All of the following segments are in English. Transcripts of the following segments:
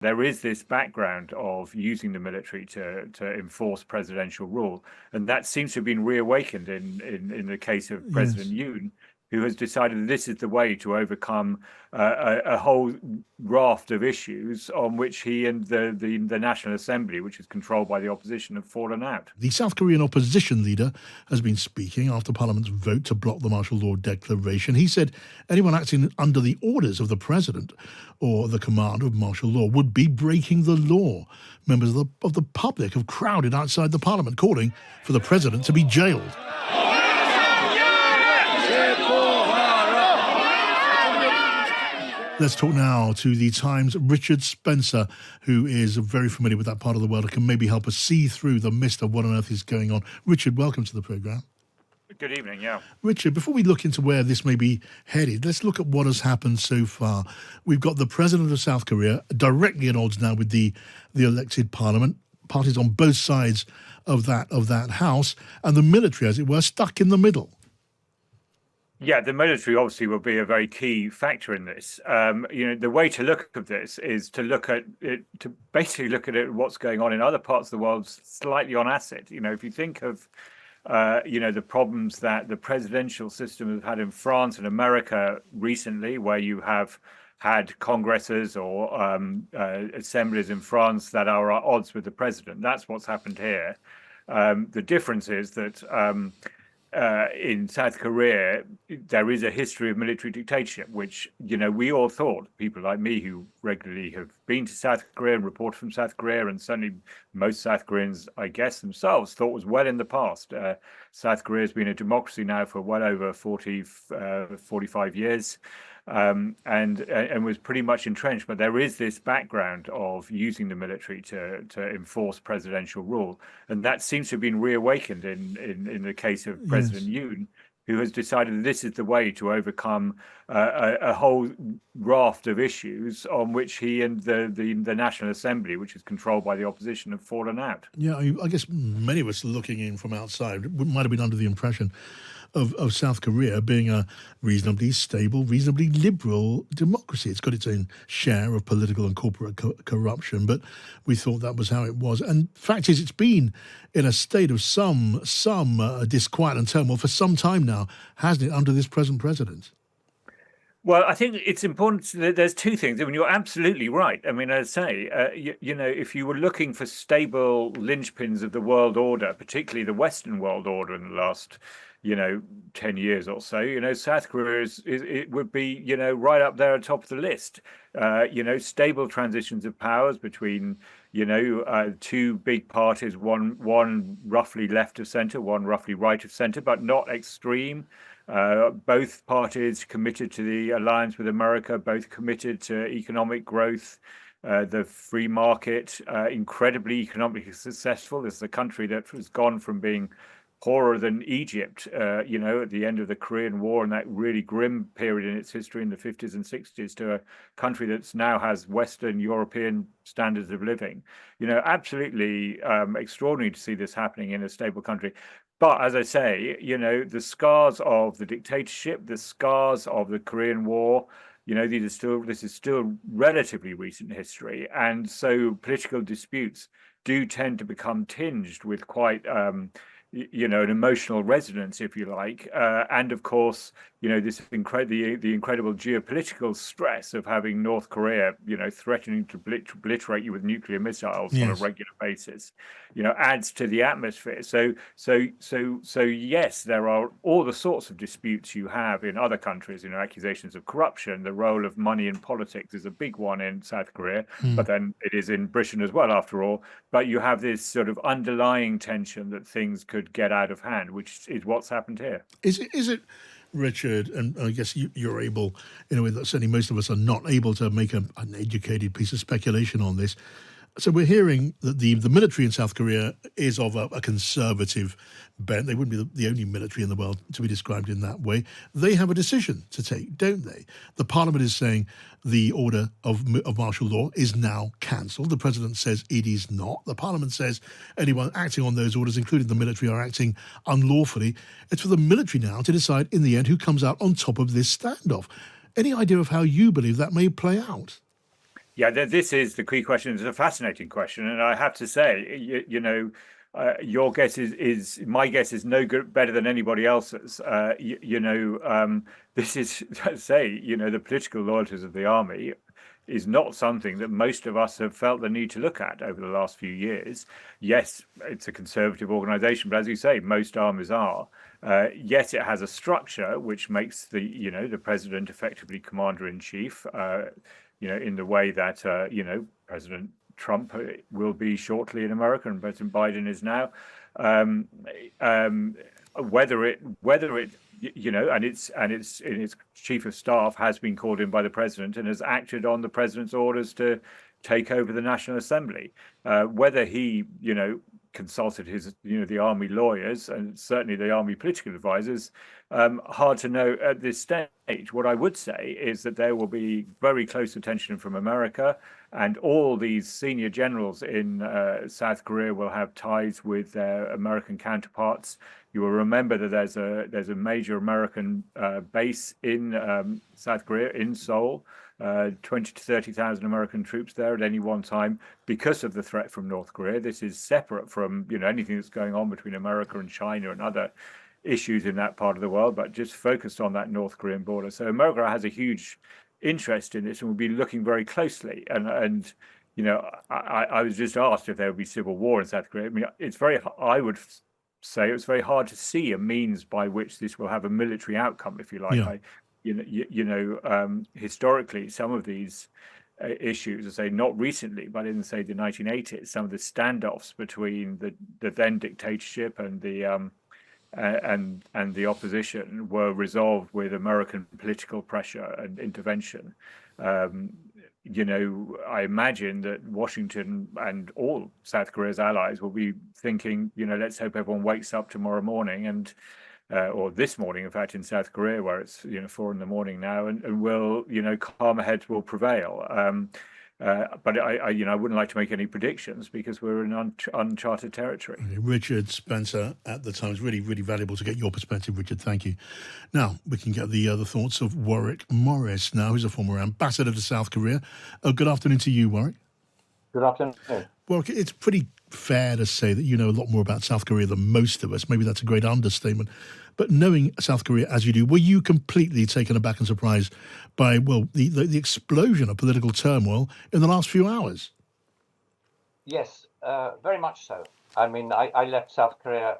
there is this background of using the military to enforce presidential rule, and that seems to have been reawakened in the case of President Yes. Yoon, who has decided that this is the way to overcome a whole raft of issues on which he and the National Assembly, which is controlled by the opposition, have fallen out. The South Korean opposition leader has been speaking after Parliament's vote to block the martial law declaration. He said anyone acting under the orders of the president or the commander of martial law would be breaking the law. Members of the public have crowded outside the Parliament, calling for the president to be jailed. Let's talk now to the Times' Richard Spencer, who is very familiar with that part of the world and can maybe help us see through the mist of what on earth is going on. Richard, welcome to the programme. Good evening, yeah. Richard, before we look into where this may be headed, let's look at what has happened so far. We've got the president of South Korea directly at odds now with the elected parliament, parties on both sides of that house, and the military, as it were, stuck in the middle. Yeah, the military obviously will be a very key factor in this. The way to look at this is to look at it, to basically look at it, what's going on in other parts of the world slightly on acid. If you think of, the problems that the presidential system has had in France and America recently, where you have had congresses or assemblies in France that are at odds with the president. That's what's happened here. The difference is that in South Korea, there is a history of military dictatorship, which, we all thought, people like me who regularly have been to South Korea and report from South Korea, and certainly most South Koreans, I guess, themselves thought was well in the past. South Korea has been a democracy now for well over 45 years. And was pretty much entrenched. But there is this background of using the military to enforce presidential rule, and that seems to have been reawakened in the case of President Yoon, who has decided that this is the way to overcome a whole raft of issues on which he and the National Assembly, which is controlled by the opposition, have fallen out. Yeah, I guess many of us looking in from outside might have been under the impression of South Korea being a reasonably stable, reasonably liberal democracy. It's got its own share of political and corporate corruption, but we thought that was how it was. And fact is, it's been in a state of some disquiet and turmoil for some time now, hasn't it, under this present president? Well, I think it's important that there's two things. I mean, you're absolutely right. I mean, as I say, if you were looking for stable linchpins of the world order, particularly the Western world order in the last 10 years or so, South Korea it would be, right up there at top of the list. Stable transitions of powers between, two big parties, one roughly left of center, one roughly right of center, but not extreme. Both parties committed to the alliance with America, both committed to economic growth. The free market, incredibly economically successful. This is a country that has gone from being poorer than Egypt, at the end of the Korean War and that really grim period in its history in the 50s and 60s, to a country that now has Western European standards of living. Absolutely extraordinary to see this happening in a stable country. But as I say, the scars of the dictatorship, the scars of the Korean War, this is still relatively recent history. And so political disputes do tend to become tinged with quite an emotional resonance, if you like, and of course, this the incredible geopolitical stress of having North Korea, threatening to obliterate you with nuclear missiles on a regular basis, adds to the atmosphere. So yes, there are all the sorts of disputes you have in other countries, accusations of corruption. The role of money in politics is a big one in South Korea, but then it is in Britain as well, after all. But you have this sort of underlying tension that things could get out of hand, which is what's happened here. Is it, Richard, and I guess you're able, in a way that certainly most of us are not able to make an educated piece of speculation on this. So we're hearing that the military in South Korea is of a conservative bent. They wouldn't be the only military in the world to be described in that way. They have a decision to take, don't they? The parliament is saying the order of martial law is now cancelled. The president says it is not. The parliament says anyone acting on those orders, including the military, are acting unlawfully. It's for the military now to decide in the end who comes out on top of this standoff. Any idea of how you believe that may play out? Yeah, this is the key question. It's a fascinating question, and I have to say, your guess is my guess is no good better than anybody else's. This is say, the political loyalties of the army is not something that most of us have felt the need to look at over the last few years. Yes, it's a conservative organization, but as you say, most armies are. Yes, it has a structure which makes the president effectively commander in chief. In the way that President Trump will be shortly in America and President Biden is now. Um, whether it and its chief of staff has been called in by the president and has acted on the president's orders to take over the National Assembly. Whether he consulted his the army lawyers and certainly the army political advisors, hard to know at this stage. What I would say is that there will be very close attention from America, and all these senior generals in South Korea will have ties with their American counterparts. You will remember that there's a major American base in South Korea, in Seoul. 20 to 30,000 American troops there at any one time because of the threat from North Korea. This is separate from anything that's going on between America and China and other issues in that part of the world, but just focused on that North Korean border. So America has a huge interest in this and will be looking very closely. And I was just asked if there would be civil war in South Korea. I mean, I would say it's very hard to see a means by which this will have a military outcome, if you like. Yeah. Historically, some of these issues, I say not recently, but in say the 1980s, some of the standoffs between the then dictatorship and the opposition were resolved with American political pressure and intervention. I imagine that Washington and all South Korea's allies will be thinking, let's hope everyone wakes up tomorrow morning and or this morning, in fact, in South Korea, where it's 4 a.m. now, and will calmer heads will prevail. But I wouldn't like to make any predictions because we're in uncharted territory. Richard Spencer at the Times. Really, really valuable to get your perspective, Richard. Thank you. Now, we can get the other thoughts of Warwick Morris now, who's a former ambassador to South Korea. Good afternoon to you, Warwick. Good afternoon. Well, it's pretty fair to say that you know a lot more about South Korea than most of us. Maybe that's a great understatement. But knowing South Korea as you do, were you completely taken aback and surprised by, the explosion of political turmoil in the last few hours? Yes, very much so. I mean, I left South Korea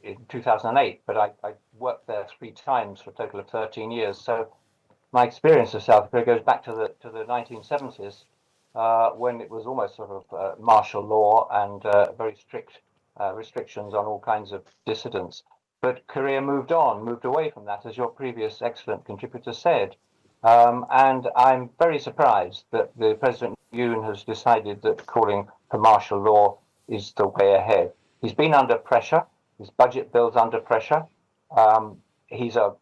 in 2008, but I worked there 3 times for a total of 13 years. So my experience of South Korea goes back to the 1970s, when it was almost sort of martial law and very strict restrictions on all kinds of dissidents. But Korea moved away from that, as your previous excellent contributor said. And I'm very surprised that the President Yoon has decided that calling for martial law is the way ahead. He's been under pressure. His budget bill's under pressure. He's a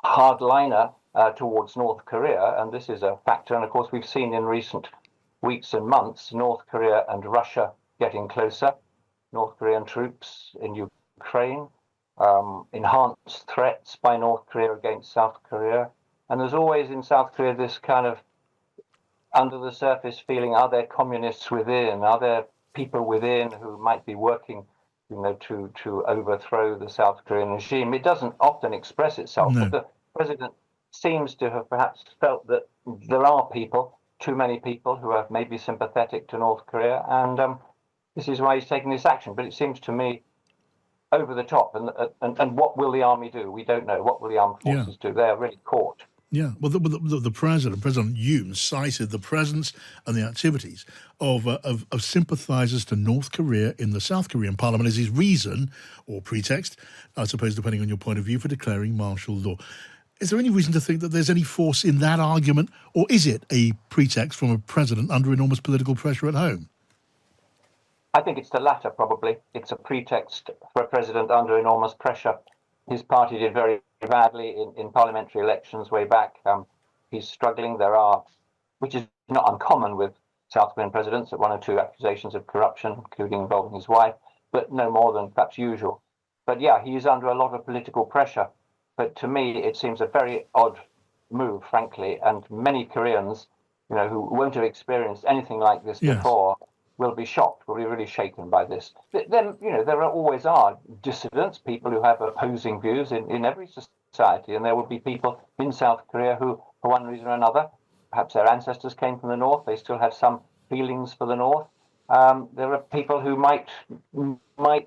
hardliner towards North Korea, and this is a factor. And of course, we've seen in recent weeks and months North Korea and Russia getting closer. North Korean troops in Ukraine, enhanced threats by North Korea against South Korea. And there's always in South Korea this kind of under the surface feeling, are there communists within? Are there people within who might be working, to overthrow the South Korean regime? It doesn't often express itself, No. but the president seems to have perhaps felt that there are people, too many people, who are maybe sympathetic to North Korea, and this is why he's taking this action. But it seems to me over the top, and what will the army do? We don't know. What will the armed forces do? They're really caught. Yeah, well, the President Yoon, cited the presence and the activities of sympathizers to North Korea in the South Korean parliament as his reason, or pretext, I suppose, depending on your point of view, for declaring martial law. Is there any reason to think that there's any force in that argument, or is it a pretext from a president under enormous political pressure at home? I think it's the latter, probably. It's a pretext for a president under enormous pressure. His party did very badly in parliamentary elections way back. He's struggling. There are, which is not uncommon with South Korean presidents, 1 or 2 accusations of corruption, including involving his wife, but no more than perhaps usual. But yeah, he is under a lot of political pressure. But to me, it seems a very odd move, frankly, and many Koreans who won't have experienced anything like this Yes. before, will be shocked, will be really shaken by this. Then, there always are dissidents, people who have opposing views in every society, and there will be people in South Korea who, for one reason or another, perhaps their ancestors came from the North, they still have some feelings for the North. There are people who might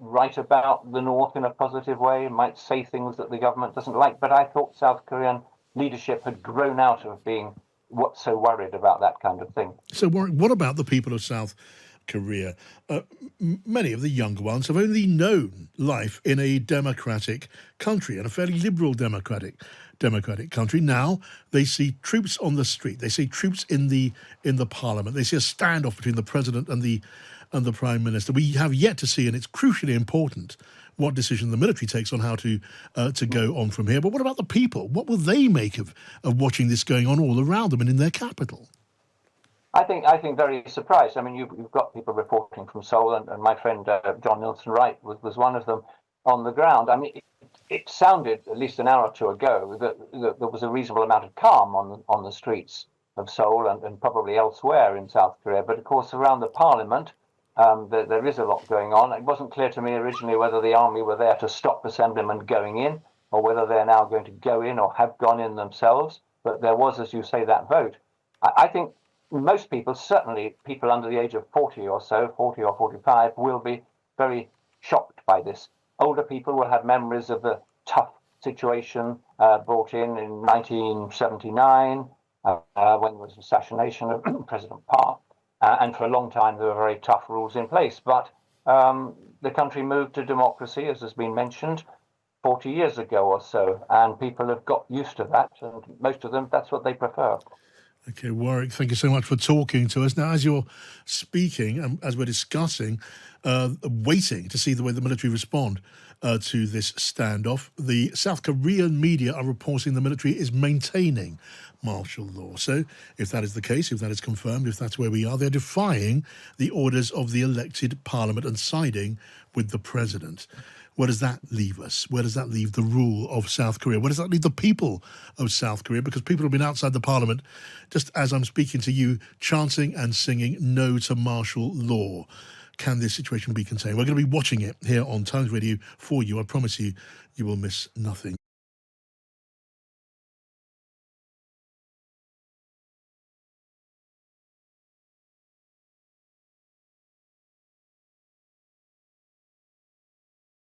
write about the North in a positive way, might say things that the government doesn't like, but I thought South Korean leadership had grown out of being so worried about that kind of thing. So, Warwick, what about the people of South Korea? Many of the younger ones have only known life in a democratic country, and a fairly liberal democratic country. Now they see troops on the street. They see troops in the parliament. They see a standoff between the president and the prime minister. We have yet to see, and it's crucially important, what decision the military takes on how to go on from here. But what about the people? What will they make of watching this going on all around them and in their capital? I think very surprised. I mean, you've got people reporting from Seoul, and my friend John Nielsen Wright was one of them on the ground. I mean, it sounded, at least an hour or two ago, that there was a reasonable amount of calm on the streets of Seoul and probably elsewhere in South Korea. But of course, around the parliament, there is a lot going on. It wasn't clear to me originally whether the army were there to stop assemblymen going in, or whether they're now going to go in or have gone in themselves. But there was, as you say, that vote. I think most people, certainly people under the age of 40 or so, 40 or 45, will be very shocked by this. Older people will have memories of the tough situation brought in 1979 when there was assassination of President Park. And for a long time, there were very tough rules in place. But the country moved to democracy, as has been mentioned, 40 years ago or so. And people have got used to that. And most of them, that's what they prefer. Okay, Warwick, thank you so much for talking to us. Now, as you're speaking, as we're discussing, waiting to see the way the military respond to this standoff, the South Korean media are reporting the military is maintaining martial law. So if that is the case, if that is confirmed, if that's where we are, they're defying the orders of the elected parliament and siding with the president. Where does that leave us? Where does that leave the rule of South Korea? Where does that leave the people of South Korea? Because people have been outside the parliament, just as I'm speaking to you, chanting and singing no to martial law. Can this situation be contained? We're going to be watching it here on Times Radio for you. I promise you, you will miss nothing.